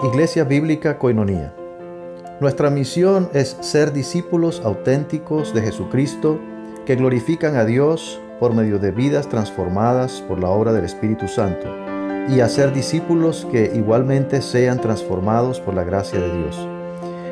Iglesia Bíblica Koinonía. Nuestra misión es ser discípulos auténticos de Jesucristo que glorifican a Dios por medio de vidas transformadas por la obra del Espíritu Santo y hacer discípulos que igualmente sean transformados por la gracia de Dios.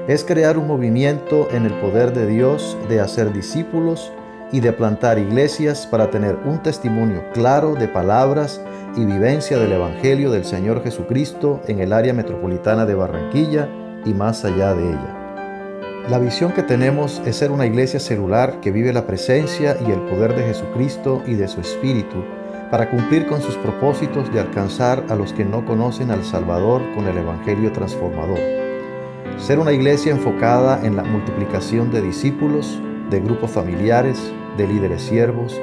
Es crear un movimiento en el poder de Dios de hacer discípulos y de plantar iglesias para tener un testimonio claro de palabras y vivencia del Evangelio del Señor Jesucristo en el área metropolitana de Barranquilla y más allá de ella. La visión que tenemos es ser una iglesia celular que vive la presencia y el poder de Jesucristo y de su Espíritu para cumplir con sus propósitos de alcanzar a los que no conocen al Salvador con el Evangelio transformador. Ser una iglesia enfocada en la multiplicación de discípulos, de grupos familiares, de líderes siervos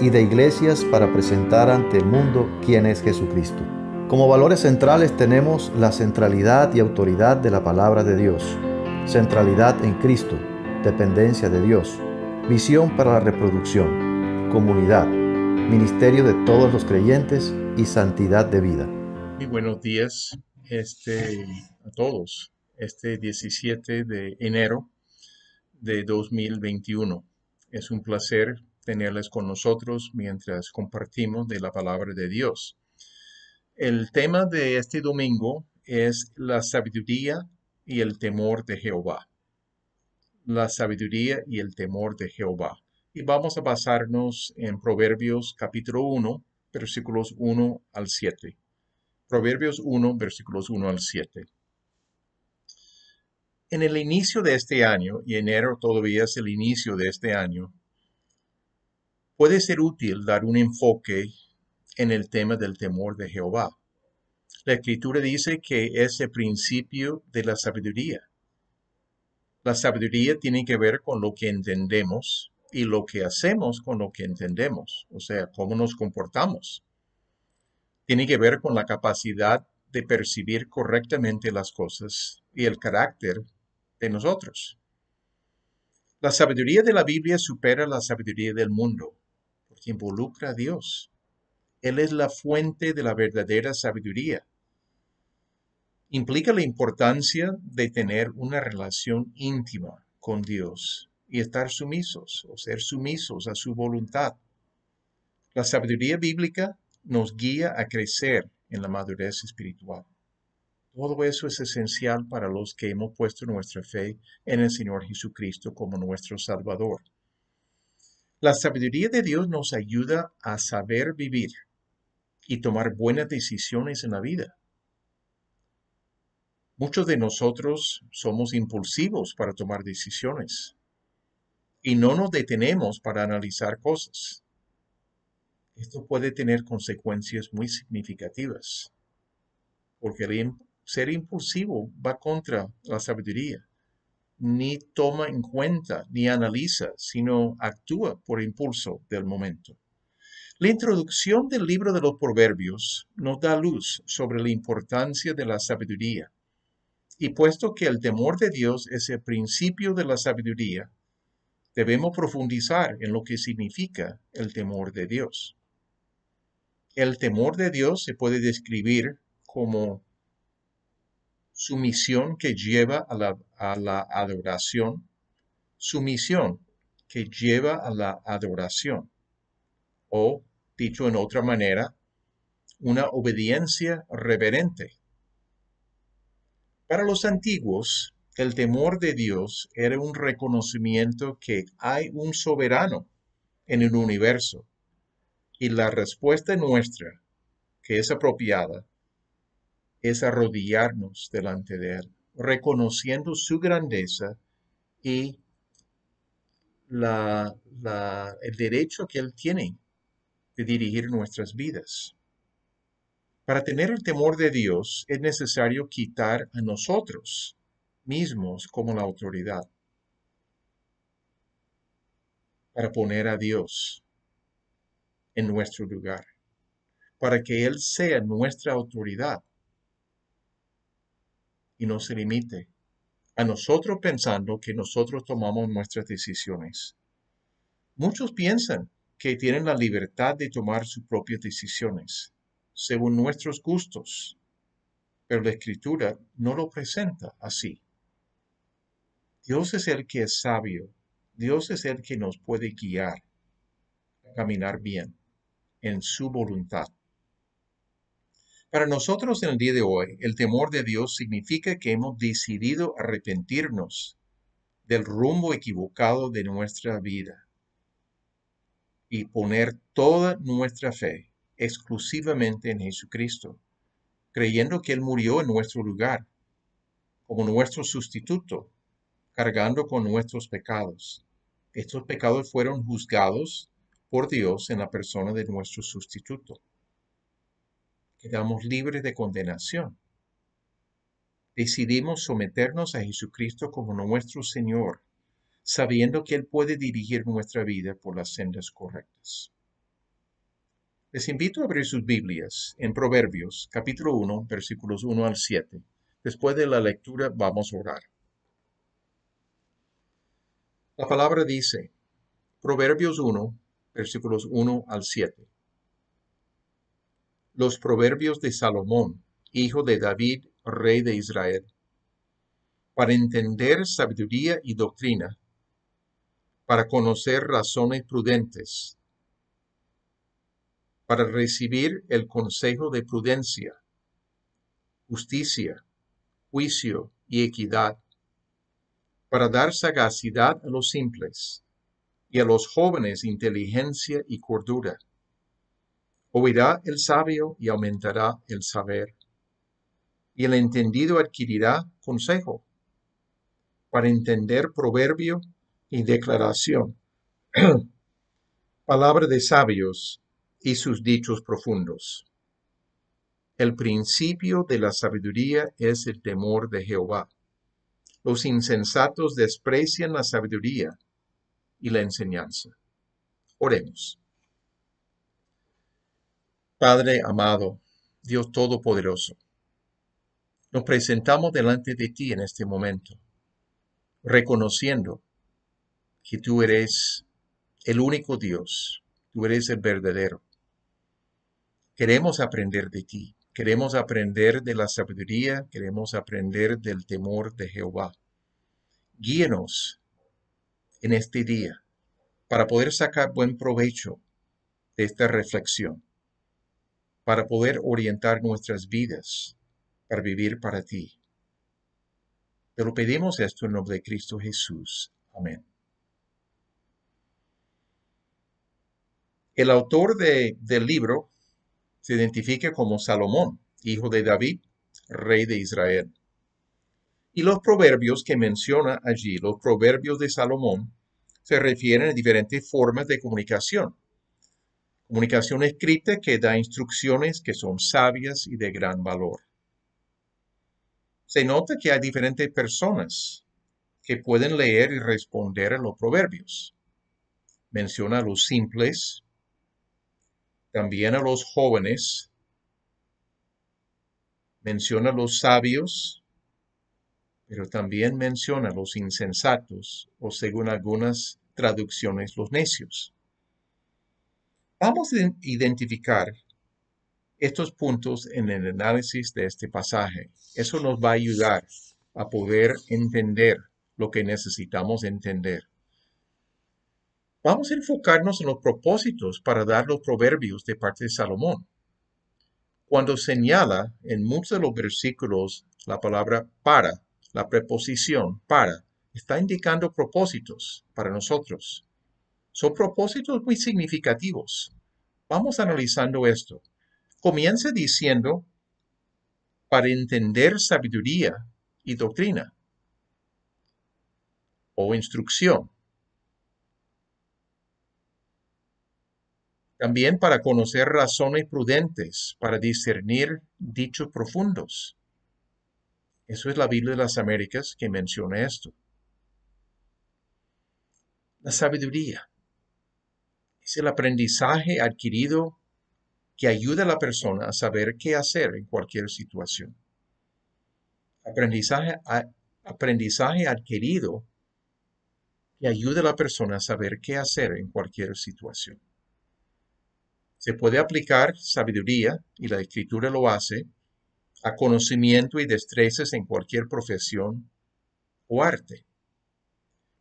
y de iglesias para presentar ante el mundo quién es Jesucristo. Como valores centrales tenemos la centralidad y autoridad de la palabra de Dios, centralidad en Cristo, dependencia de Dios, visión para la reproducción, comunidad, ministerio de todos los creyentes y santidad de vida. Muy buenos días a todos. 17 de enero de 2021. Es un placer tenerles con nosotros mientras compartimos de la palabra de Dios. El tema de este domingo es la sabiduría y el temor de Jehová. La sabiduría y el temor de Jehová. Y vamos a basarnos en Proverbios capítulo 1, versículos 1 al 7. Proverbios 1, versículos 1 al 7. En el inicio de este año, y enero todavía es el inicio de este año, puede ser útil dar un enfoque en el tema del temor de Jehová. La Escritura dice que es el principio de la sabiduría. La sabiduría tiene que ver con lo que entendemos y lo que hacemos con lo que entendemos, o sea, cómo nos comportamos. Tiene que ver con la capacidad de percibir correctamente las cosas y el carácter de nosotros. La sabiduría de la Biblia supera la sabiduría del mundo, porque involucra a Dios. Él es la fuente de la verdadera sabiduría. Implica la importancia de tener una relación íntima con Dios y estar sumisos o ser sumisos a su voluntad. La sabiduría bíblica nos guía a crecer en la madurez espiritual. Todo eso es esencial para los que hemos puesto nuestra fe en el Señor Jesucristo como nuestro Salvador. La sabiduría de Dios nos ayuda a saber vivir y tomar buenas decisiones en la vida. Muchos de nosotros somos impulsivos para tomar decisiones y no nos detenemos para analizar cosas. Esto puede tener consecuencias muy significativas, porque el ser impulsivo va contra la sabiduría. Ni toma en cuenta ni analiza, sino actúa por impulso del momento. La introducción del libro de los Proverbios nos da luz sobre la importancia de la sabiduría. Y puesto que el temor de Dios es el principio de la sabiduría, debemos profundizar en lo que significa el temor de Dios. El temor de Dios se puede describir como sumisión que lleva a la adoración, sumisión que lleva a la adoración, o, dicho en otra manera, una obediencia reverente. Para los antiguos, el temor de Dios era un reconocimiento que hay un soberano en el universo, y la respuesta nuestra, que es apropiada, es arrodillarnos delante de Él, reconociendo su grandeza y el derecho que Él tiene de dirigir nuestras vidas. Para tener el temor de Dios es necesario quitar a nosotros mismos como la autoridad, para poner a Dios en nuestro lugar, para que Él sea nuestra autoridad y no se limite a nosotros pensando que nosotros tomamos nuestras decisiones. Muchos piensan que tienen la libertad de tomar sus propias decisiones, según nuestros gustos, pero la Escritura no lo presenta así. Dios es el que es sabio. Dios es el que nos puede guiar a caminar bien en su voluntad. Para nosotros en el día de hoy, el temor de Dios significa que hemos decidido arrepentirnos del rumbo equivocado de nuestra vida y poner toda nuestra fe exclusivamente en Jesucristo, creyendo que Él murió en nuestro lugar, como nuestro sustituto, cargando con nuestros pecados. Estos pecados fueron juzgados por Dios en la persona de nuestro sustituto. Quedamos libres de condenación. Decidimos someternos a Jesucristo como nuestro Señor, sabiendo que Él puede dirigir nuestra vida por las sendas correctas. Les invito a abrir sus Biblias en Proverbios, capítulo 1, versículos 1 al 7. Después de la lectura vamos a orar. La palabra dice, Proverbios 1, versículos 1 al 7. Los proverbios de Salomón, hijo de David, rey de Israel, para entender sabiduría y doctrina, para conocer razones prudentes, para recibir el consejo de prudencia, justicia, juicio y equidad, para dar sagacidad a los simples, y a los jóvenes inteligencia y cordura. Oirá el sabio y aumentará el saber, y el entendido adquirirá consejo, para entender proverbio y declaración, palabra de sabios y sus dichos profundos. El principio de la sabiduría es el temor de Jehová. Los insensatos desprecian la sabiduría y la enseñanza. Oremos. Padre amado, Dios Todopoderoso, nos presentamos delante de ti en este momento, reconociendo que tú eres el único Dios, tú eres el verdadero. Queremos aprender de ti, queremos aprender de la sabiduría, queremos aprender del temor de Jehová. Guíenos en este día para poder sacar buen provecho de esta reflexión, para poder orientar nuestras vidas, para vivir para ti. Te lo pedimos esto en nombre de Cristo Jesús. Amén. El autor del libro se identifica como Salomón, hijo de David, rey de Israel. Y los proverbios que menciona allí, los proverbios de Salomón, se refieren a diferentes formas de comunicación. Comunicación escrita que da instrucciones que son sabias y de gran valor. Se nota que hay diferentes personas que pueden leer y responder a los proverbios. Menciona a los simples, también a los jóvenes, menciona a los sabios, pero también menciona a los insensatos, o según algunas traducciones, los necios. Vamos a identificar estos puntos en el análisis de este pasaje. Eso nos va a ayudar a poder entender lo que necesitamos entender. Vamos a enfocarnos en los propósitos para dar los proverbios de parte de Salomón. Cuando señala en muchos de los versículos la palabra para, la preposición para, está indicando propósitos para nosotros. Son propósitos muy significativos. Vamos analizando esto. Comienza diciendo para entender sabiduría y doctrina o instrucción. También para conocer razones prudentes, para discernir dichos profundos. Eso es la Biblia de las Américas que menciona esto. La sabiduría es el aprendizaje adquirido que ayuda a la persona a saber qué hacer en cualquier situación. Aprendizaje adquirido que ayuda a la persona a saber qué hacer en cualquier situación. Se puede aplicar sabiduría, y la Escritura lo hace, a conocimiento y destrezas en cualquier profesión o arte.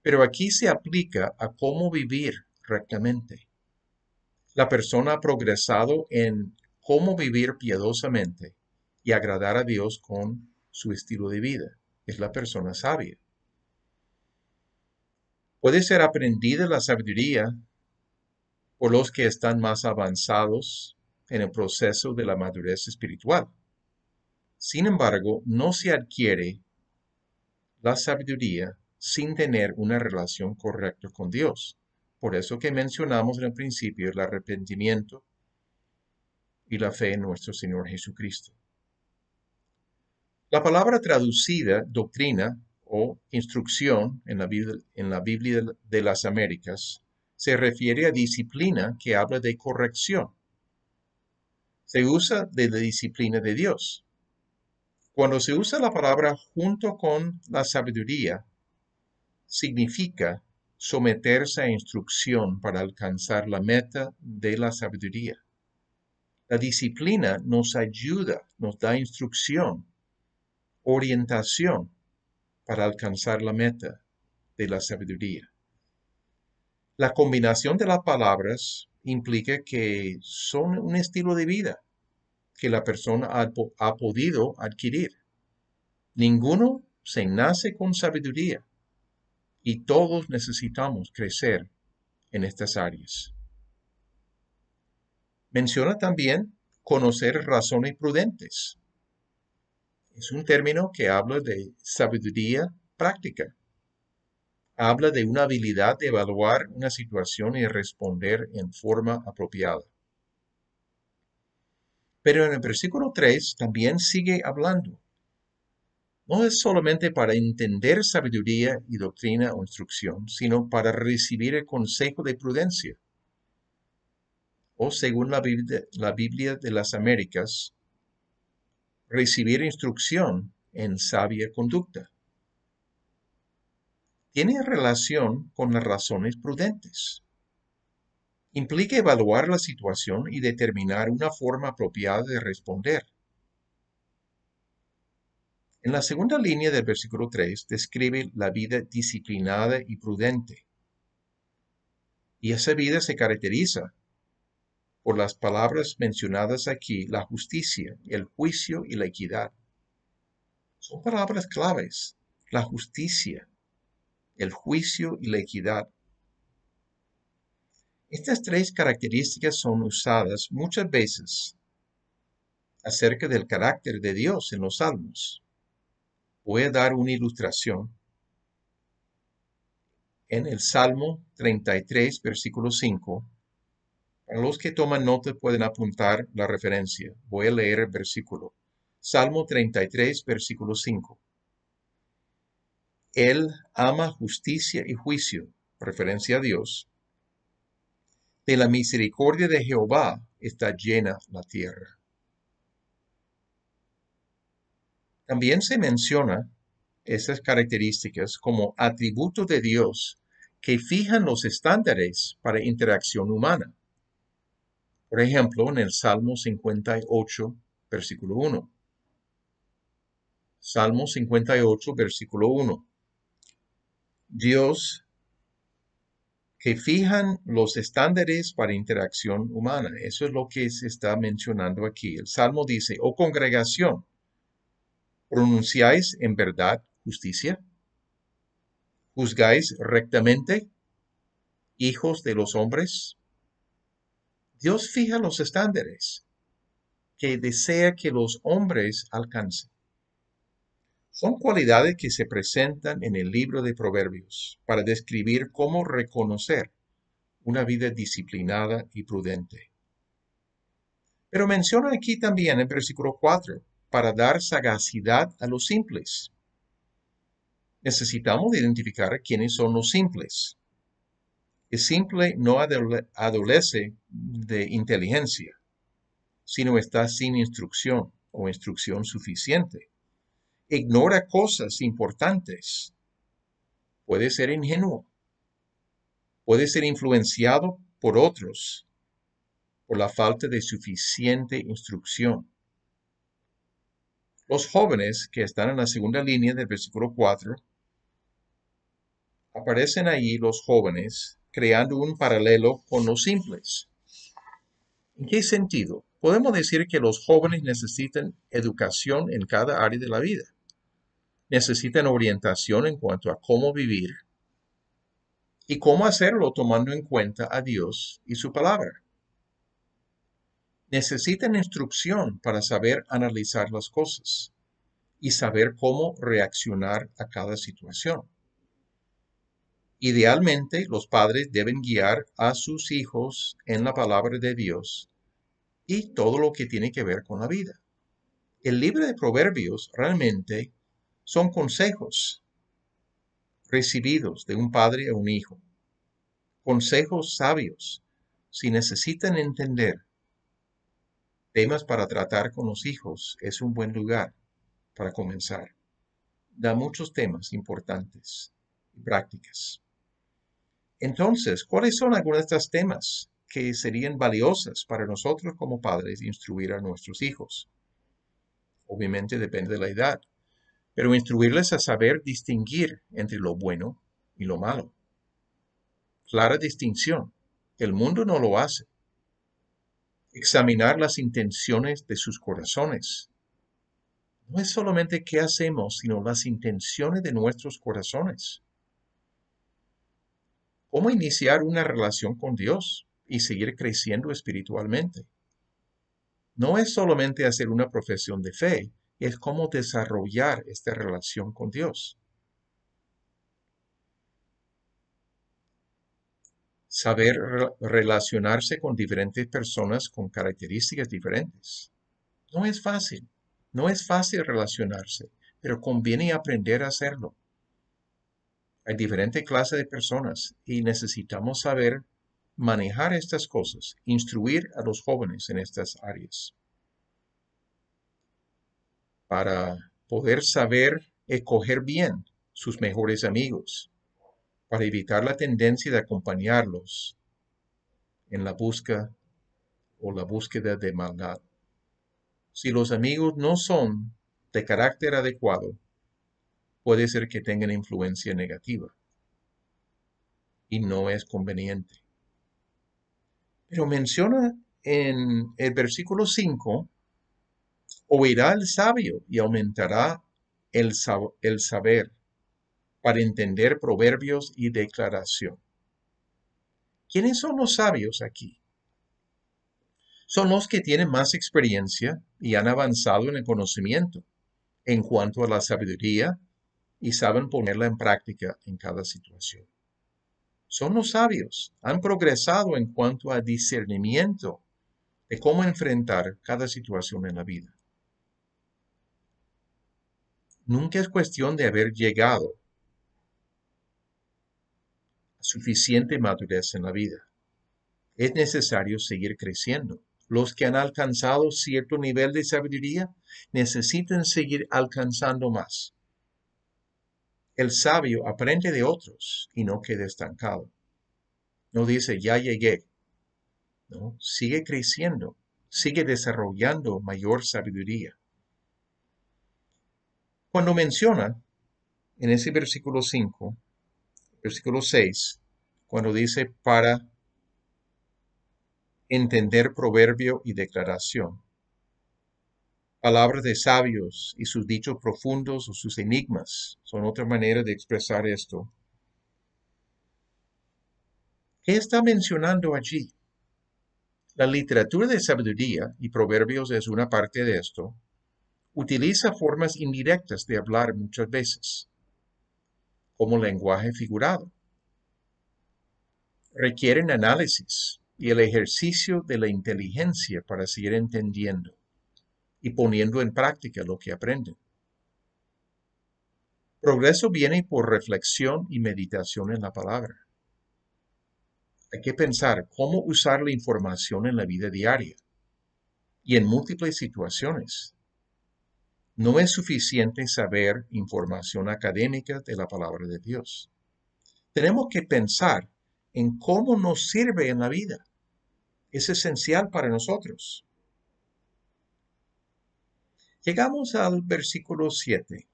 Pero aquí se aplica a cómo vivir rectamente. La persona ha progresado en cómo vivir piadosamente y agradar a Dios con su estilo de vida. Es la persona sabia. Puede ser aprendida la sabiduría por los que están más avanzados en el proceso de la madurez espiritual. Sin embargo, no se adquiere la sabiduría sin tener una relación correcta con Dios. Por eso que mencionamos en el principio el arrepentimiento y la fe en nuestro Señor Jesucristo. La palabra traducida, doctrina o instrucción en la Biblia de las Américas, se refiere a disciplina que habla de corrección. Se usa de la disciplina de Dios. Cuando se usa la palabra junto con la sabiduría, significa someterse a instrucción para alcanzar la meta de la sabiduría. La disciplina nos ayuda, nos da instrucción, orientación para alcanzar la meta de la sabiduría. La combinación de las palabras implica que son un estilo de vida que la persona ha podido adquirir. Ninguno se nace con sabiduría y todos necesitamos crecer en estas áreas. Menciona también conocer razones prudentes. Es un término que habla de sabiduría práctica. Habla de una habilidad de evaluar una situación y responder en forma apropiada. Pero en el versículo 3 también sigue hablando. No es solamente para entender sabiduría y doctrina o instrucción, sino para recibir el consejo de prudencia. O según la Biblia de las Américas, recibir instrucción en sabia conducta. Tiene relación con las razones prudentes. Implica evaluar la situación y determinar una forma apropiada de responder. En la segunda línea del versículo 3 describe la vida disciplinada y prudente. Y esa vida se caracteriza por las palabras mencionadas aquí, la justicia, el juicio y la equidad. Son palabras claves, la justicia, el juicio y la equidad. Estas tres características son usadas muchas veces acerca del carácter de Dios en los Salmos. Voy a dar una ilustración. En el Salmo 33, versículo 5, para los que toman nota pueden apuntar la referencia. Voy a leer el versículo. Salmo 33, versículo 5. Él ama justicia y juicio, referencia a Dios. De la misericordia de Jehová está llena la tierra. También se menciona esas características como atributos de Dios que fijan los estándares para interacción humana. Por ejemplo, en el Salmo 58, versículo 1. Salmo 58, versículo 1. Dios que fijan los estándares para interacción humana. Eso es lo que se está mencionando aquí. El Salmo dice, oh congregación, ¿pronunciáis en verdad justicia? ¿Juzgáis rectamente, hijos de los hombres? Dios fija los estándares que desea que los hombres alcancen. Son cualidades que se presentan en el libro de Proverbios para describir cómo reconocer una vida disciplinada y prudente. Pero menciona aquí también en versículo 4, para dar sagacidad a los simples. Necesitamos identificar quiénes son los simples. El simple no adolece de inteligencia, sino está sin instrucción o instrucción suficiente. Ignora cosas importantes. Puede ser ingenuo. Puede ser influenciado por otros por la falta de suficiente instrucción. Los jóvenes que están en la segunda línea del versículo 4, aparecen allí los jóvenes creando un paralelo con los simples. ¿En qué sentido? Podemos decir que los jóvenes necesitan educación en cada área de la vida. Necesitan orientación en cuanto a cómo vivir y cómo hacerlo tomando en cuenta a Dios y su palabra. Necesitan instrucción para saber analizar las cosas y saber cómo reaccionar a cada situación. Idealmente, los padres deben guiar a sus hijos en la palabra de Dios y todo lo que tiene que ver con la vida. El libro de Proverbios realmente son consejos recibidos de un padre a un hijo. Consejos sabios. Si necesitan entender temas para tratar con los hijos, es un buen lugar para comenzar. Da muchos temas importantes y prácticas. Entonces, ¿cuáles son algunos de estos temas que serían valiosos para nosotros como padres instruir a nuestros hijos? Obviamente depende de la edad, pero instruirles a saber distinguir entre lo bueno y lo malo. Clara distinción. El mundo no lo hace. Examinar las intenciones de sus corazones. No es solamente qué hacemos, sino las intenciones de nuestros corazones. Cómo iniciar una relación con Dios y seguir creciendo espiritualmente. No es solamente hacer una profesión de fe, es cómo desarrollar esta relación con Dios. Saber relacionarse con diferentes personas con características diferentes. No es fácil, no es fácil relacionarse, pero conviene aprender a hacerlo. Hay diferentes clases de personas y necesitamos saber manejar estas cosas, instruir a los jóvenes en estas áreas. Para poder saber escoger bien sus mejores amigos, para evitar la tendencia de acompañarlos en la búsqueda de maldad. Si los amigos no son de carácter adecuado, puede ser que tengan influencia negativa y no es conveniente. Pero menciona en el versículo 5, oirá el sabio y aumentará el saber para entender proverbios y declaración. ¿Quiénes son los sabios aquí? Son los que tienen más experiencia y han avanzado en el conocimiento en cuanto a la sabiduría y saben ponerla en práctica en cada situación. Son los sabios, han progresado en cuanto a discernimiento de cómo enfrentar cada situación en la vida. Nunca es cuestión de haber llegado a suficiente madurez en la vida. Es necesario seguir creciendo. Los que han alcanzado cierto nivel de sabiduría necesitan seguir alcanzando más. El sabio aprende de otros y no queda estancado. No dice, ya llegué. No, sigue creciendo, sigue desarrollando mayor sabiduría. Cuando menciona en ese versículo 5, versículo 6, cuando dice para entender proverbio y declaración, palabras de sabios y sus dichos profundos o sus enigmas son otra manera de expresar esto. ¿Qué está mencionando allí? La literatura de sabiduría, y proverbios es una parte de esto, utiliza formas indirectas de hablar muchas veces, como lenguaje figurado. Requieren análisis y el ejercicio de la inteligencia para seguir entendiendo y poniendo en práctica lo que aprenden. Progreso viene por reflexión y meditación en la palabra. Hay que pensar cómo usar la información en la vida diaria y en múltiples situaciones. No es suficiente saber información académica de la palabra de Dios. Tenemos que pensar en cómo nos sirve en la vida. Es esencial para nosotros. Llegamos al versículo 7,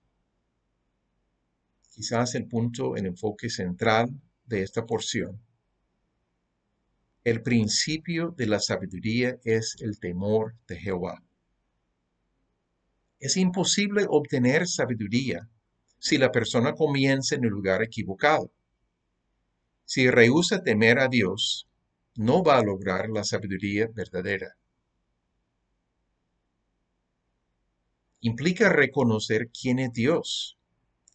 quizás el punto, el enfoque central de esta porción. El principio de la sabiduría es el temor de Jehová. Es imposible obtener sabiduría si la persona comienza en el lugar equivocado. Si rehúsa temer a Dios, no va a lograr la sabiduría verdadera. Implica reconocer quién es Dios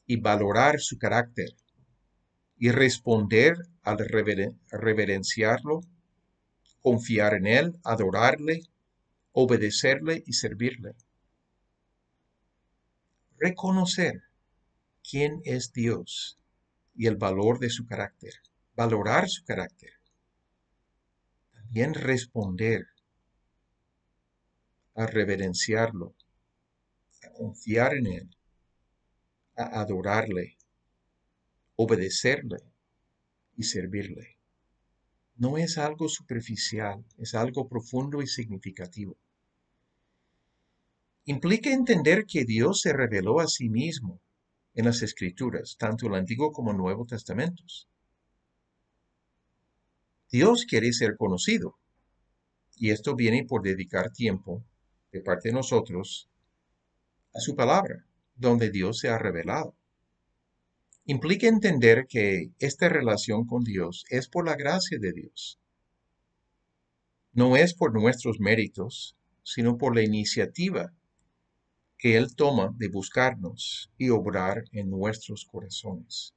y valorar su carácter y responder al reverenciarlo, confiar en Él, adorarle, obedecerle y servirle. Reconocer quién es Dios y el valor de su carácter, valorar su carácter, también responder a reverenciarlo, a confiar en Él, a adorarle, obedecerle y servirle. No es algo superficial, es algo profundo y significativo. Implica entender que Dios se reveló a sí mismo en las Escrituras, tanto el Antiguo como el Nuevo Testamentos. Dios quiere ser conocido, y esto viene por dedicar tiempo de parte de nosotros a su palabra, donde Dios se ha revelado. Implica entender que esta relación con Dios es por la gracia de Dios. No es por nuestros méritos, sino por la iniciativa que Él toma de buscarnos y obrar en nuestros corazones.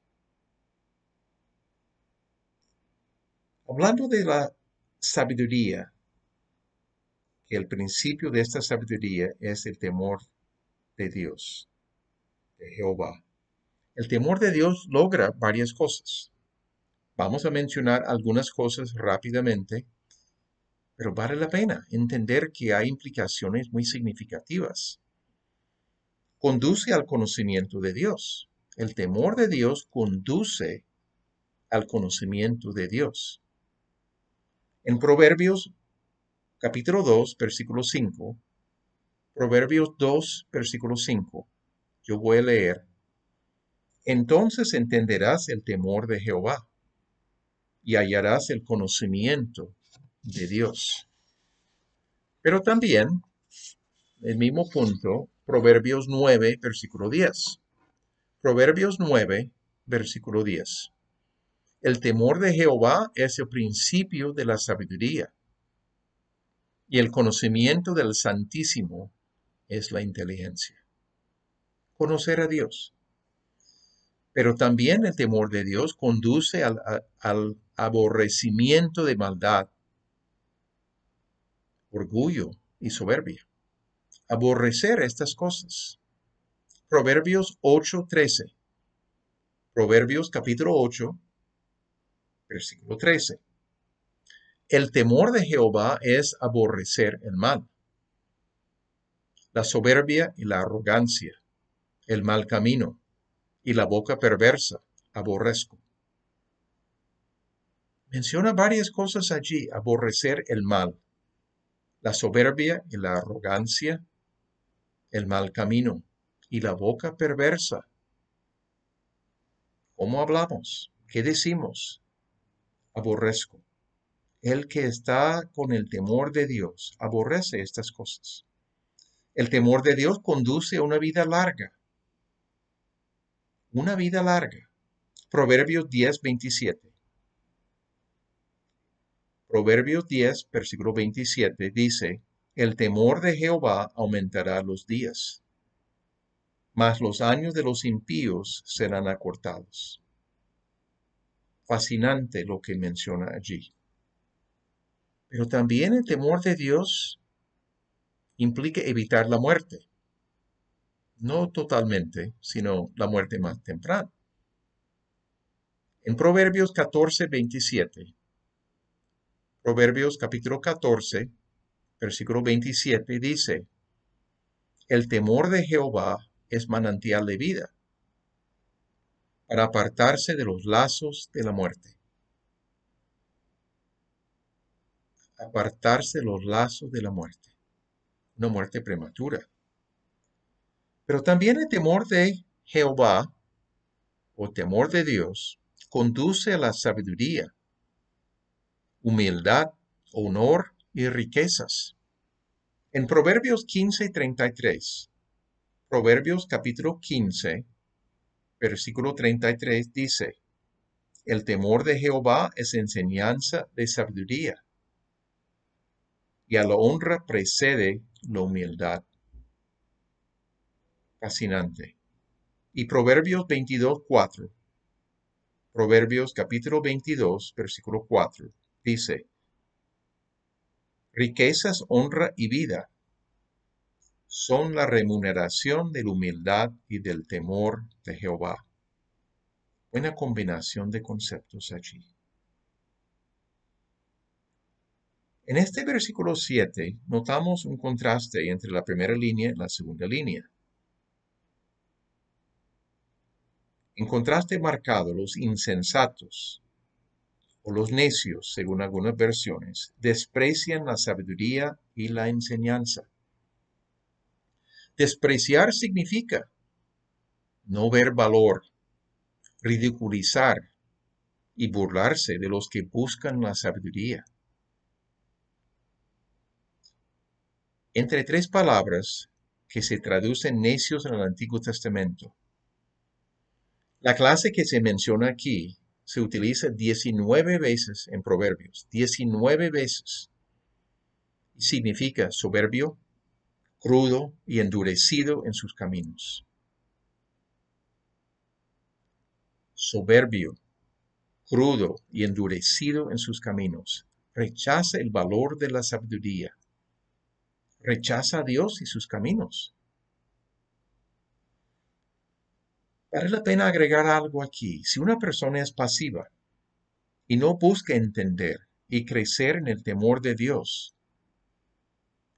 Hablando de la sabiduría, que el principio de esta sabiduría es el temor de Dios, de Jehová. El temor de Dios logra varias cosas. Vamos a mencionar algunas cosas rápidamente, pero vale la pena entender que hay implicaciones muy significativas. Conduce al conocimiento de Dios. El temor de Dios conduce al conocimiento de Dios. En Proverbios capítulo 2, versículo 5, Proverbios 2, versículo 5, yo voy a leer. Entonces entenderás el temor de Jehová y hallarás el conocimiento de Dios. Pero también, el mismo punto, Proverbios 9, versículo 10. Proverbios 9, versículo 10. El temor de Jehová es el principio de la sabiduría, y el conocimiento del Santísimo es la inteligencia. Conocer a Dios. Pero también el temor de Dios conduce al aborrecimiento de maldad, orgullo y soberbia. Aborrecer estas cosas. Proverbios 8:13. Proverbios capítulo 8, versículo 13. El temor de Jehová es aborrecer el mal, la soberbia y la arrogancia, el mal camino y la boca perversa, aborrezco. Menciona varias cosas allí: aborrecer el mal, la soberbia y la arrogancia, el mal camino y la boca perversa. ¿Cómo hablamos? ¿Qué decimos? Aborrezco. El que está con el temor de Dios aborrece estas cosas. El temor de Dios conduce a una vida larga. Una vida larga. Proverbios 10, 27. Proverbios 10, versículo 27 dice, el temor de Jehová aumentará los días, mas los años de los impíos serán acortados. Fascinante lo que menciona allí. Pero también el temor de Dios implica evitar la muerte. No totalmente, sino la muerte más temprana. En Proverbios 14, 27, Proverbios capítulo 14, versículo 27 dice, el temor de Jehová es manantial de vida, para apartarse de los lazos de la muerte. Apartarse de los lazos de la muerte. Una muerte prematura. Pero también el temor de Jehová o temor de Dios conduce a la sabiduría, humildad, honor y riquezas. En Proverbios 15:33, Proverbios capítulo 15, versículo 33 dice, el temor de Jehová es enseñanza de sabiduría, y a la honra precede la humildad. Fascinante. Y Proverbios 22:4, Proverbios capítulo 22, versículo 4, dice, riquezas, honra y vida son la remuneración de la humildad y del temor de Jehová. Buena combinación de conceptos allí. En este versículo 7 notamos un contraste entre la primera línea y la segunda línea. En contraste marcado, los insensatos o los necios, según algunas versiones, desprecian la sabiduría y la enseñanza. Despreciar significa no ver valor, ridiculizar y burlarse de los que buscan la sabiduría. Entre tres palabras que se traducen necios en el Antiguo Testamento, la clase que se menciona aquí se utiliza 19 veces en Proverbios, 19 veces. Y significa soberbio, crudo y endurecido en sus caminos. Soberbio, crudo y endurecido en sus caminos. Rechaza el valor de la sabiduría. Rechaza a Dios y sus caminos. Vale la pena agregar algo aquí. Si una persona es pasiva y no busca entender y crecer en el temor de Dios,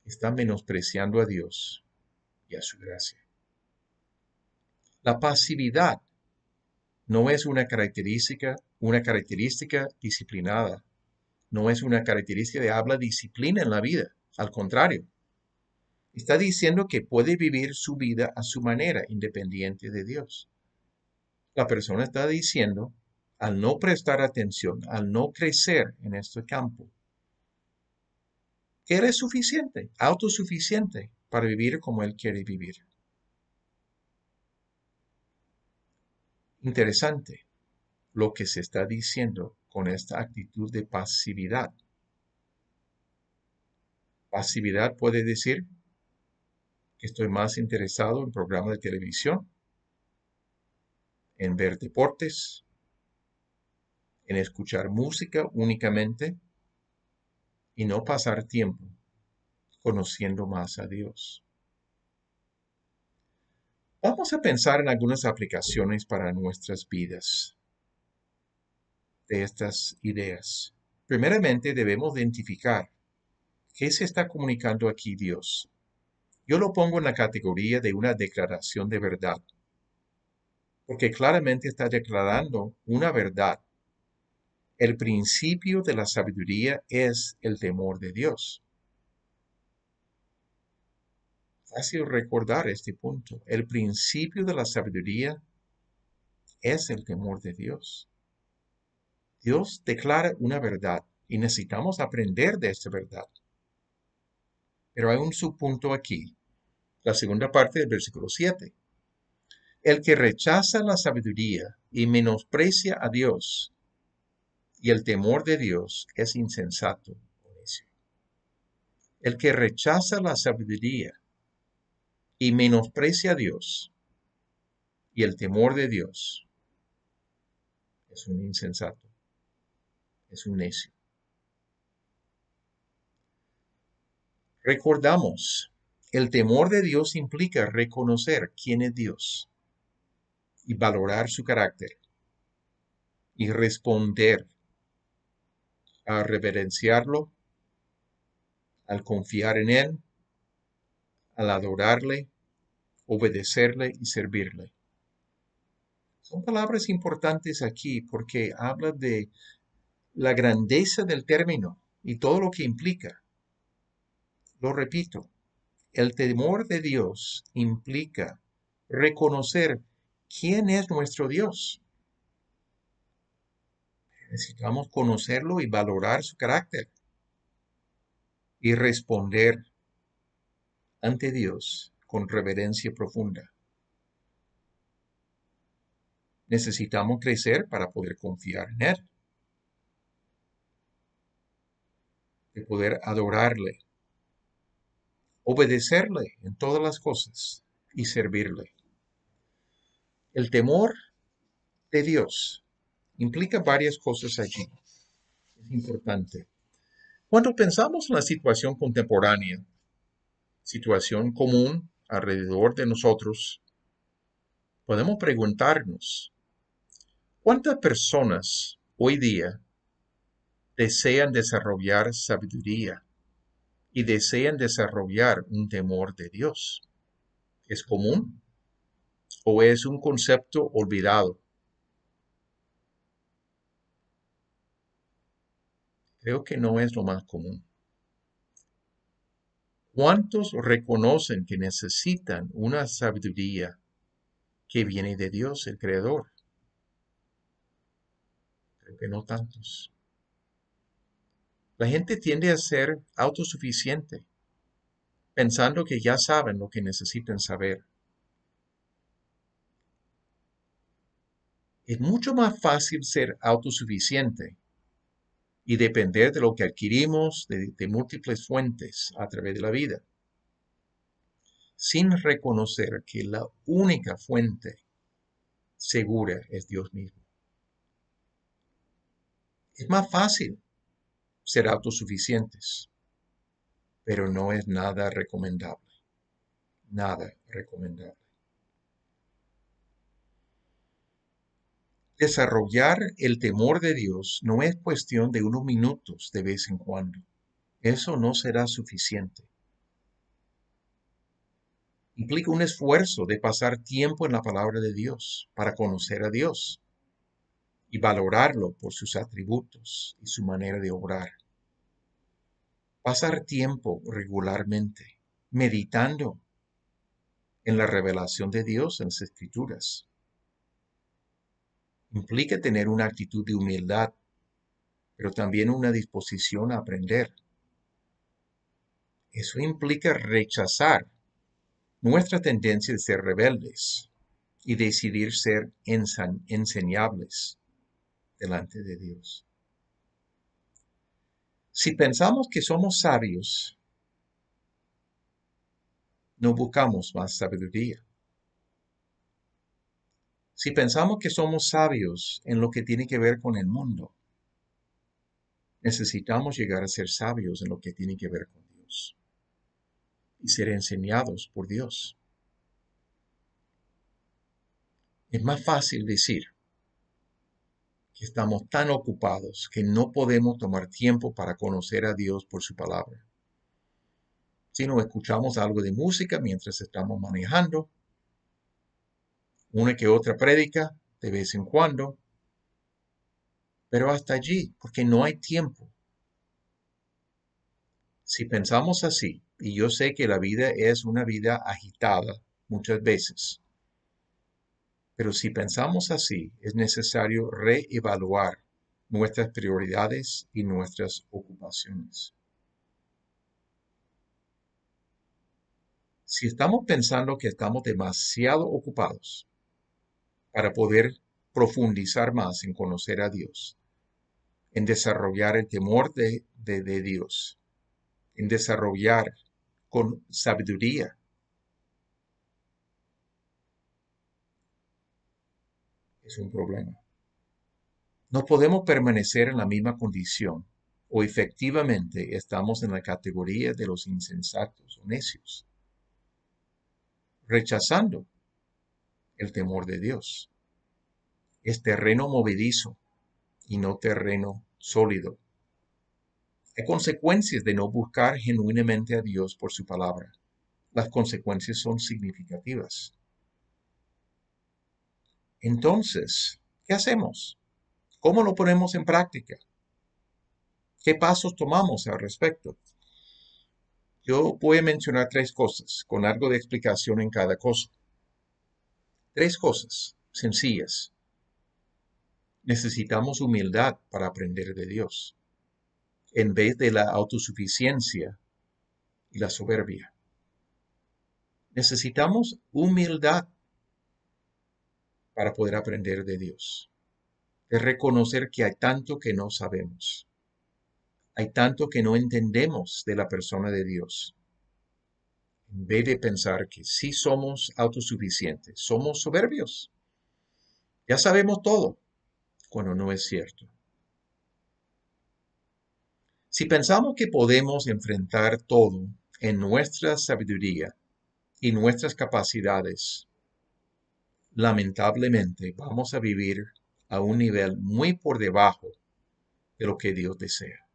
está menospreciando a Dios y a su gracia. La pasividad no es una característica disciplinada. No es una característica de habla disciplina en la vida. Al contrario, está diciendo que puede vivir su vida a su manera, independiente de Dios. La persona está diciendo, al no prestar atención, al no crecer en este campo, que Él es suficiente, autosuficiente para vivir como Él quiere vivir. Interesante lo que se está diciendo con esta actitud de pasividad. Pasividad puede decir que estoy más interesado en programas de televisión, en ver deportes, en escuchar música únicamente y no pasar tiempo conociendo más a Dios. Vamos a pensar en algunas aplicaciones para nuestras vidas de estas ideas. Primeramente debemos identificar qué se está comunicando aquí Dios. Yo lo pongo en la categoría de una declaración de verdad, porque claramente está declarando una verdad. El principio de la sabiduría es el temor de Dios. Fácil recordar este punto. El principio de la sabiduría es el temor de Dios. Dios declara una verdad y necesitamos aprender de esta verdad. Pero hay un subpunto aquí, la segunda parte del versículo 7. El que rechaza la sabiduría y menosprecia a Dios y el temor de Dios es insensato o necio. El que rechaza la sabiduría y menosprecia a Dios y el temor de Dios es un insensato, es un necio. Recordamos, el temor de Dios implica reconocer quién es Dios y valorar su carácter y responder a reverenciarlo, al confiar en Él, al adorarle, obedecerle y servirle. Son palabras importantes aquí porque habla de la grandeza del término y todo lo que implica. Lo repito, el temor de Dios implica reconocer quién es nuestro Dios. Necesitamos conocerlo y valorar su carácter y responder ante Dios con reverencia profunda. Necesitamos crecer para poder confiar en Él, de poder adorarle, obedecerle en todas las cosas y servirle. El temor de Dios implica varias cosas allí. Es importante. Cuando pensamos en la situación contemporánea, situación común alrededor de nosotros, podemos preguntarnos, ¿cuántas personas hoy día desean desarrollar sabiduría y desean desarrollar un temor de Dios? ¿Es común o es un concepto olvidado? Creo que no es lo más común. ¿Cuántos reconocen que necesitan una sabiduría que viene de Dios, el Creador? Creo que no tantos. La gente tiende a ser autosuficiente, pensando que ya saben lo que necesitan saber. Es mucho más fácil ser autosuficiente y depender de lo que adquirimos de múltiples fuentes a través de la vida, sin reconocer que la única fuente segura es Dios mismo. Es más fácil ser autosuficientes, pero no es nada recomendable. Nada recomendable. Desarrollar el temor de Dios no es cuestión de unos minutos de vez en cuando. Eso no será suficiente. Implica un esfuerzo de pasar tiempo en la palabra de Dios para conocer a Dios y valorarlo por sus atributos y su manera de obrar. Pasar tiempo regularmente meditando en la revelación de Dios en las Escrituras. Implica tener una actitud de humildad, pero también una disposición a aprender. Eso implica rechazar nuestra tendencia de ser rebeldes y decidir ser enseñables delante de Dios. Si pensamos que somos sabios, no buscamos más sabiduría. Si pensamos que somos sabios en lo que tiene que ver con el mundo, necesitamos llegar a ser sabios en lo que tiene que ver con Dios y ser enseñados por Dios. Es más fácil decir que estamos tan ocupados que no podemos tomar tiempo para conocer a Dios por su palabra. Si no escuchamos algo de música mientras estamos manejando, una que otra prédica de vez en cuando, pero hasta allí, porque no hay tiempo. Si pensamos así, y yo sé que la vida es una vida agitada muchas veces, pero si pensamos así, es necesario reevaluar nuestras prioridades y nuestras ocupaciones. Si estamos pensando que estamos demasiado ocupados para poder profundizar más en conocer a Dios, en desarrollar el temor de Dios, en desarrollar con sabiduría, es un problema. No podemos permanecer en la misma condición o efectivamente estamos en la categoría de los insensatos o necios, rechazando el temor de Dios. Es terreno movedizo y no terreno sólido. Hay consecuencias de no buscar genuinamente a Dios por su palabra. Las consecuencias son significativas. Entonces, ¿qué hacemos? ¿Cómo lo ponemos en práctica? ¿Qué pasos tomamos al respecto? Yo voy a mencionar tres cosas, con algo de explicación en cada cosa. Tres cosas sencillas. Necesitamos humildad para aprender de Dios, en vez de la autosuficiencia y la soberbia. Necesitamos humildad para poder aprender de Dios. Es reconocer que hay tanto que no sabemos. Hay tanto que no entendemos de la persona de Dios. En vez de pensar que sí somos autosuficientes, somos soberbios. Ya sabemos todo, cuando no es cierto. Si pensamos que podemos enfrentar todo en nuestra sabiduría y nuestras capacidades, lamentablemente vamos a vivir a un nivel muy por debajo de lo que Dios desea.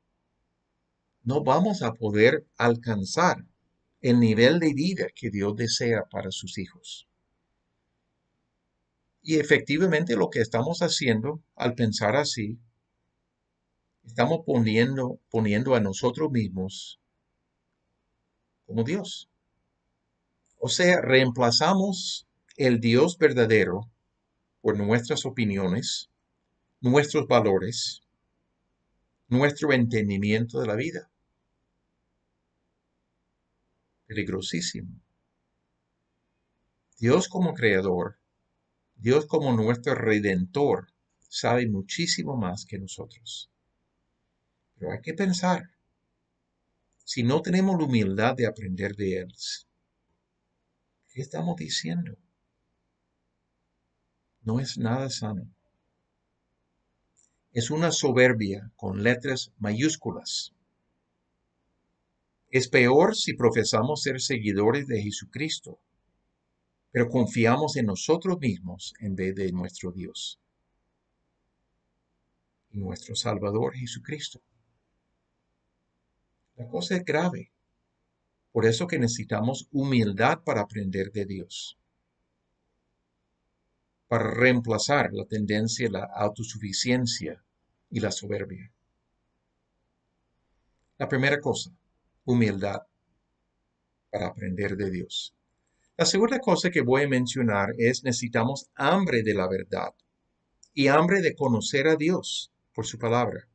No vamos a poder alcanzar el nivel de vida que Dios desea para sus hijos. Y efectivamente lo que estamos haciendo al pensar así, estamos poniendo a nosotros mismos como Dios. O sea, reemplazamos el Dios verdadero por nuestras opiniones, nuestros valores, nuestro entendimiento de la vida. Peligrosísimo. Dios como creador, Dios como nuestro redentor, sabe muchísimo más que nosotros. Pero hay que pensar, si no tenemos la humildad de aprender de Él, ¿qué estamos diciendo? No es nada sano. Es una soberbia con letras mayúsculas. Es peor si profesamos ser seguidores de Jesucristo, pero confiamos en nosotros mismos en vez de nuestro Dios y nuestro Salvador Jesucristo. La cosa es grave. Por eso que necesitamos humildad para aprender de Dios, para reemplazar la tendencia a la autosuficiencia y la soberbia. La primera cosa, humildad para aprender de Dios. La segunda cosa que voy a mencionar es necesitamos hambre de la verdad y hambre de conocer a Dios por su palabra.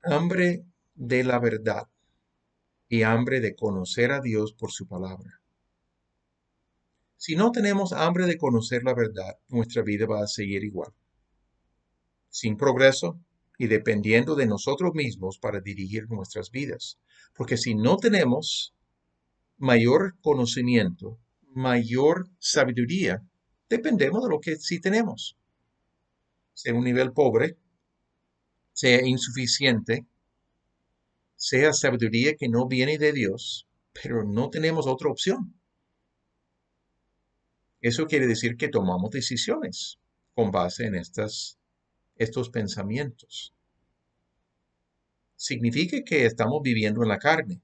Hambre de la verdad y hambre de conocer a Dios por su palabra. Si no tenemos hambre de conocer la verdad, nuestra vida va a seguir igual, sin progreso y dependiendo de nosotros mismos para dirigir nuestras vidas. Porque si no tenemos mayor conocimiento, mayor sabiduría, dependemos de lo que sí tenemos. Sea un nivel pobre, sea insuficiente, sea sabiduría que no viene de Dios, pero no tenemos otra opción. Eso quiere decir que tomamos decisiones con base en estos pensamientos. Significa que estamos viviendo en la carne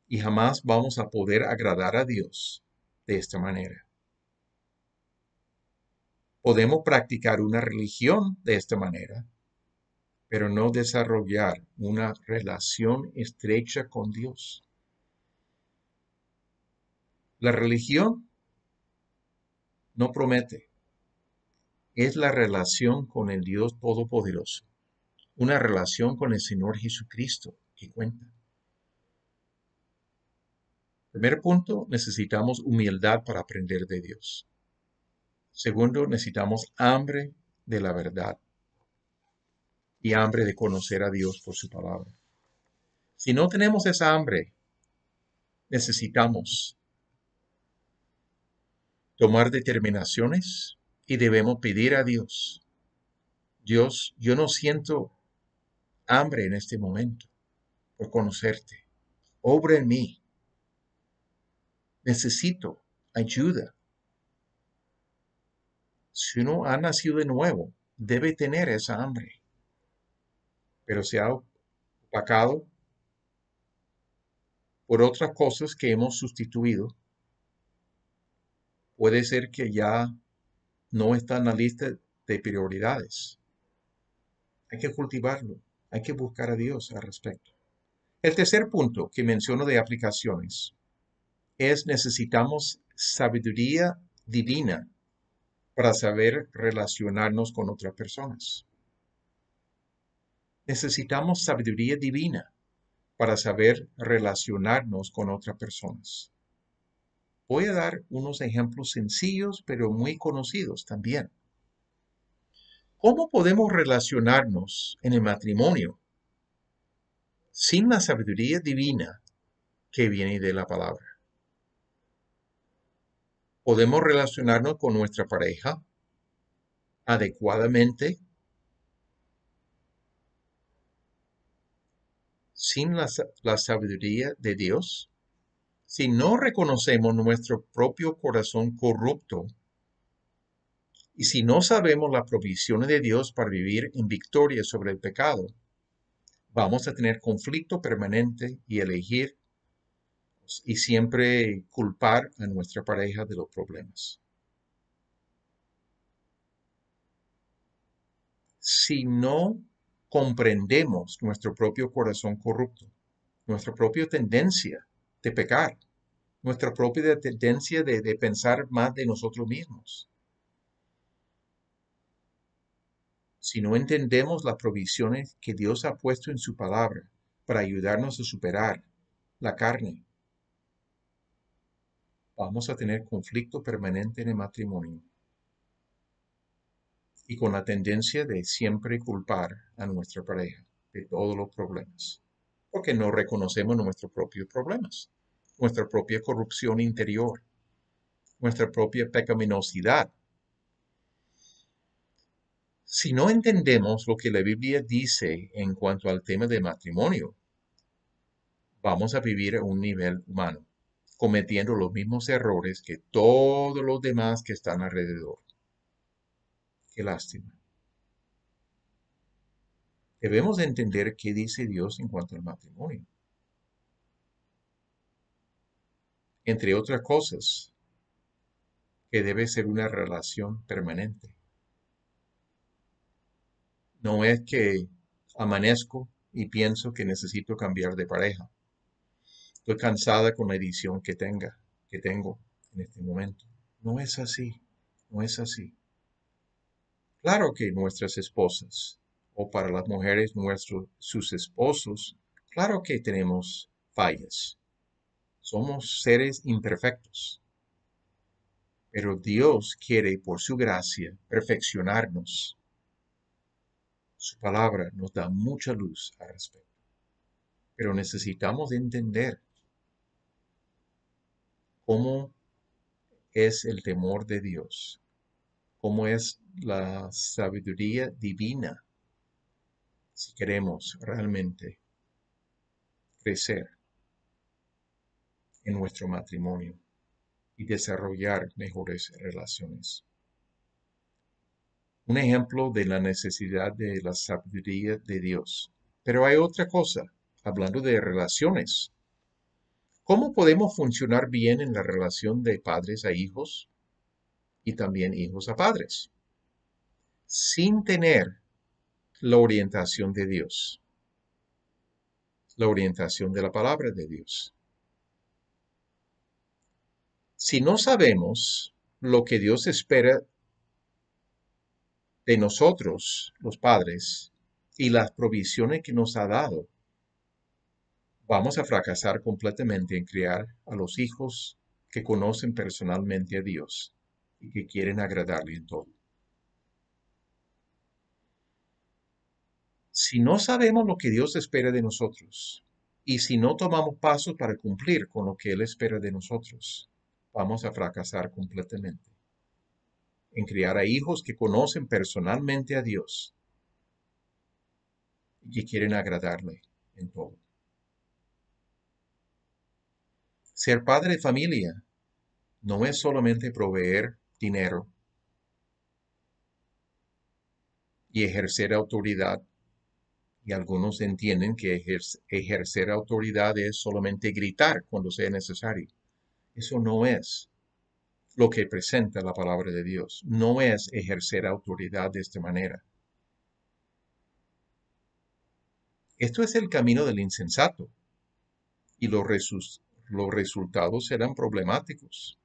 y jamás vamos a poder agradar a Dios de esta manera. Podemos practicar una religión de esta manera, pero no desarrollar una relación estrecha con Dios. La religión no promete. Es la relación con el Dios Todopoderoso. Una relación con el Señor Jesucristo que cuenta. Primer punto, necesitamos humildad para aprender de Dios. Segundo, necesitamos hambre de la verdad y hambre de conocer a Dios por su palabra. Si no tenemos esa hambre, necesitamos tomar determinaciones y debemos pedir a Dios. Dios, yo no siento hambre en este momento por conocerte. Obra en mí. Necesito ayuda. Si uno ha nacido de nuevo, debe tener esa hambre. Pero se ha opacado por otras cosas que hemos sustituido. Puede ser que ya no está en la lista de prioridades. Hay que cultivarlo. Hay que buscar a Dios al respecto. El tercer punto que menciono de aplicaciones es necesitamos sabiduría divina para saber relacionarnos con otras personas. Necesitamos sabiduría divina para saber relacionarnos con otras personas. Voy a dar unos ejemplos sencillos, pero muy conocidos también. ¿Cómo podemos relacionarnos en el matrimonio sin la sabiduría divina que viene de la palabra? ¿Podemos relacionarnos con nuestra pareja adecuadamente sin la sabiduría de Dios? Si no reconocemos nuestro propio corazón corrupto y si no sabemos las provisiones de Dios para vivir en victoria sobre el pecado, vamos a tener conflicto permanente y elegir y siempre culpar a nuestra pareja de los problemas. Si no comprendemos nuestro propio corazón corrupto, nuestra propia tendencia de pecar, nuestra propia tendencia de pensar más de nosotros mismos, si no entendemos las provisiones que Dios ha puesto en su palabra para ayudarnos a superar la carne, vamos a tener conflicto permanente en el matrimonio y con la tendencia de siempre culpar a nuestra pareja de todos los problemas, porque no reconocemos nuestros propios problemas, nuestra propia corrupción interior, nuestra propia pecaminosidad. Si no entendemos lo que la Biblia dice en cuanto al tema del matrimonio, vamos a vivir a un nivel humano, cometiendo los mismos errores que todos los demás que están alrededor. Qué lástima. Debemos entender qué dice Dios en cuanto al matrimonio. Entre otras cosas, que debe ser una relación permanente. No es que amanezco y pienso que necesito cambiar de pareja. Estoy cansada con la edición que tengo en este momento. No es así, no es así. Claro que nuestras esposas, o para las mujeres, sus esposos, claro que tenemos fallas. Somos seres imperfectos. Pero Dios quiere, por su gracia, perfeccionarnos. Su palabra nos da mucha luz al respecto. Pero necesitamos entender cómo es el temor de Dios, cómo es la sabiduría divina, si queremos realmente crecer en nuestro matrimonio y desarrollar mejores relaciones. Un ejemplo de la necesidad de la sabiduría de Dios. Pero hay otra cosa, hablando de relaciones. ¿Cómo podemos funcionar bien en la relación de padres a hijos y también hijos a padres? Sin tener la orientación de Dios, la orientación de la palabra de Dios. Si no sabemos lo que Dios espera de nosotros, los padres, y las provisiones que nos ha dado, vamos a fracasar completamente en criar a los hijos que conocen personalmente a Dios y que quieren agradarle en todo. Si no sabemos lo que Dios espera de nosotros y si no tomamos pasos para cumplir con lo que Él espera de nosotros, vamos a fracasar completamente en criar a hijos que conocen personalmente a Dios y que quieren agradarle en todo. Ser padre de familia no es solamente proveer dinero y ejercer autoridad, y algunos entienden que ejercer autoridad es solamente gritar cuando sea necesario. Eso no es lo que presenta la palabra de Dios. No es ejercer autoridad de esta manera. Esto es el camino del insensato y los resultados serán problemáticos.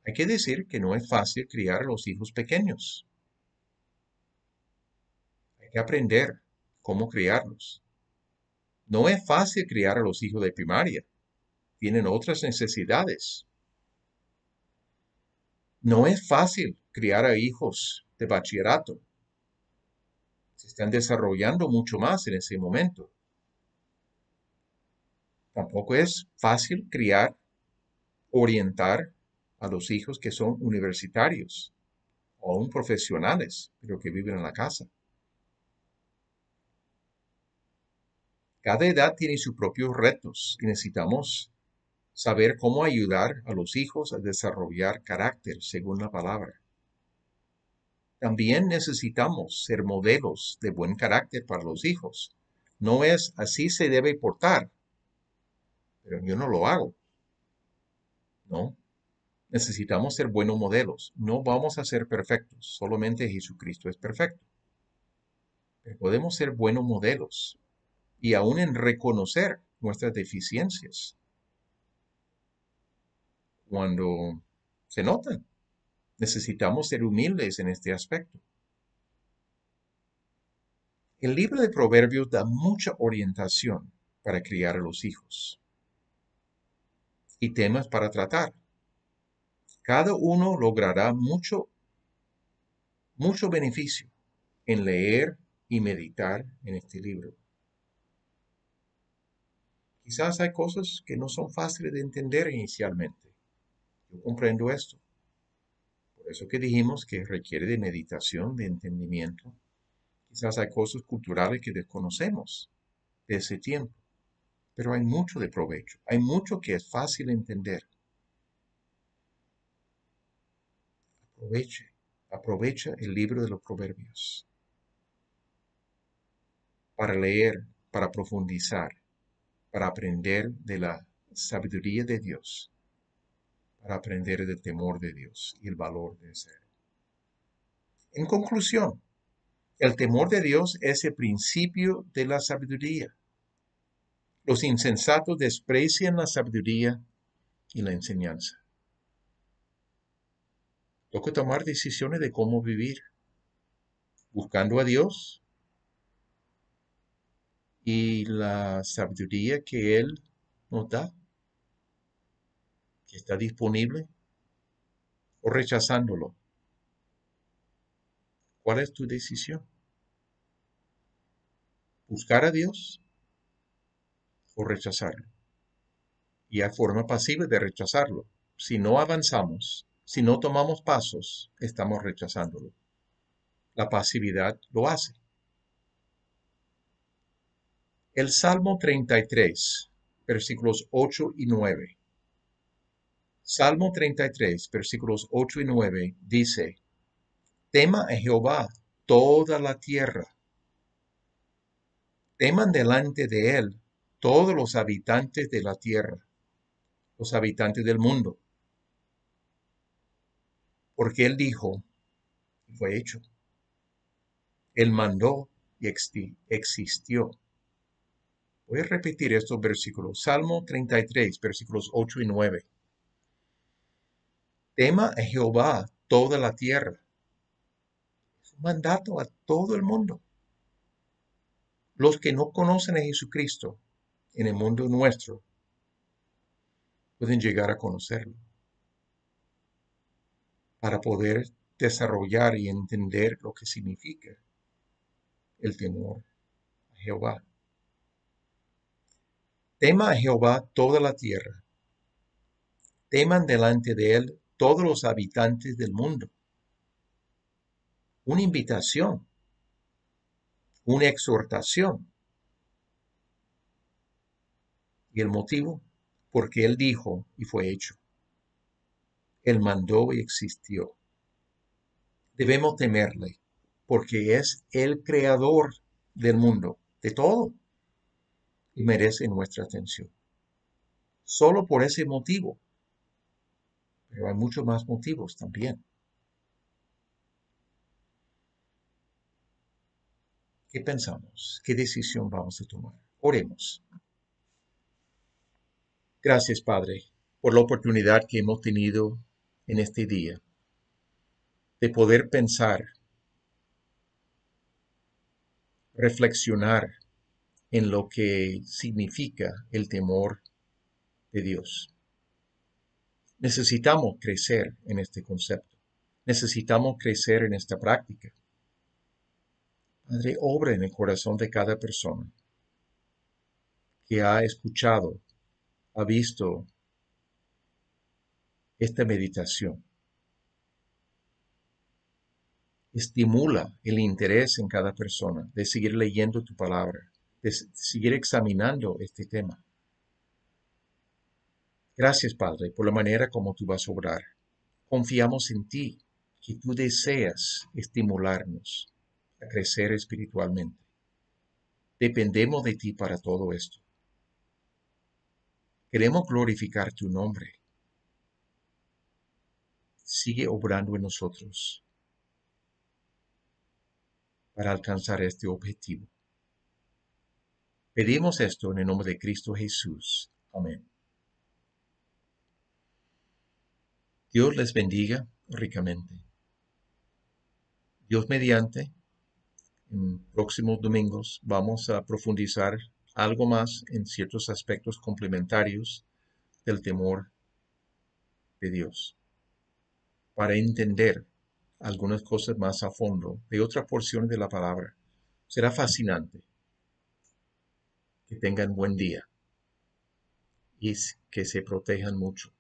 Hay que decir que no es fácil criar a los hijos pequeños. Hay que aprender cómo criarlos. No es fácil criar a los hijos de primaria. Tienen otras necesidades. No es fácil criar a hijos de bachillerato. Se están desarrollando mucho más en ese momento. Tampoco es fácil criar, orientar a los hijos que son universitarios o aún profesionales, pero que viven en la casa. Cada edad tiene sus propios retos y necesitamos saber cómo ayudar a los hijos a desarrollar carácter según la palabra. También necesitamos ser modelos de buen carácter para los hijos. No es así se debe portar, pero yo no lo hago. No, necesitamos ser buenos modelos. No vamos a ser perfectos, solamente Jesucristo es perfecto. Pero podemos ser buenos modelos y aún en reconocer nuestras deficiencias cuando se notan. Necesitamos ser humildes en este aspecto. El libro de Proverbios da mucha orientación para criar a los hijos y temas para tratar. Cada uno logrará mucho beneficio en leer y meditar en este libro. Quizás hay cosas que no son fáciles de entender inicialmente. Yo comprendo esto. Por eso que dijimos que requiere de meditación, de entendimiento. Quizás hay cosas culturales que desconocemos de ese tiempo. Pero hay mucho de provecho. Hay mucho que es fácil de entender. Aprovecha el libro de los Proverbios para leer, para profundizar, para aprender de la sabiduría de Dios, para aprender del temor de Dios y el valor de ser. En conclusión, el temor de Dios es el principio de la sabiduría. Los insensatos desprecian la sabiduría y la enseñanza. Toca tomar decisiones de cómo vivir, buscando a Dios y la sabiduría que Él nos da, que está disponible, o rechazándolo. ¿Cuál es tu decisión? ¿Buscar a Dios o rechazarlo? Y hay forma pasiva de rechazarlo. Si no avanzamos, si no tomamos pasos, estamos rechazándolo. La pasividad lo hace. El Salmo 33, versículos 8 y 9. Salmo 33, versículos 8 y 9 dice: Tema a Jehová toda la tierra. Teman delante de él todos los habitantes de la tierra, los habitantes del mundo. Porque él dijo, y fue hecho. Él mandó y existió. Voy a repetir estos versículos. Salmo 33, versículos 8 y 9. Tema a Jehová toda la tierra. Es un mandato a todo el mundo. Los que no conocen a Jesucristo en el mundo nuestro pueden llegar a conocerlo para poder desarrollar y entender lo que significa el temor a Jehová. Tema a Jehová toda la tierra. Teman delante de él todos los habitantes del mundo. Una invitación, una exhortación. ¿Y el motivo? Porque él dijo y fue hecho. Él mandó y existió. Debemos temerle, porque es el creador del mundo, de todo, y merece nuestra atención. Solo por ese motivo, pero hay muchos más motivos también. ¿Qué pensamos? ¿Qué decisión vamos a tomar? Oremos. Gracias, Padre, por la oportunidad que hemos tenido en este día de poder pensar, reflexionar en lo que significa el temor de Dios. Necesitamos crecer en este concepto. Necesitamos crecer en esta práctica. Padre, obra en el corazón de cada persona que ha escuchado, ha visto esta meditación. Estimula el interés en cada persona de seguir leyendo tu palabra, de seguir examinando este tema. Gracias, Padre, por la manera como tú vas a obrar. Confiamos en ti, que tú deseas estimularnos a crecer espiritualmente. Dependemos de ti para todo esto. Queremos glorificar tu nombre. Sigue obrando en nosotros para alcanzar este objetivo. Pedimos esto en el nombre de Cristo Jesús. Amén. Dios les bendiga ricamente. Dios mediante, en próximos domingos vamos a profundizar algo más en ciertos aspectos complementarios del temor de Dios, para entender algunas cosas más a fondo de otras porciones de la palabra. Será fascinante. Que tengan buen día y que se protejan mucho.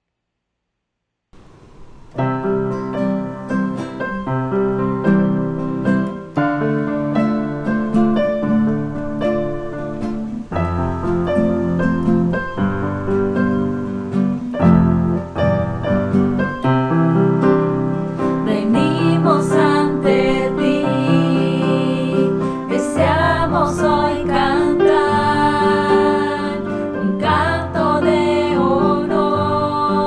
Venimos ante ti, deseamos hoy cantar un canto de honor.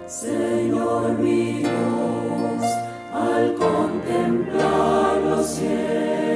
Señor mi Dios, al contemplar los cielos.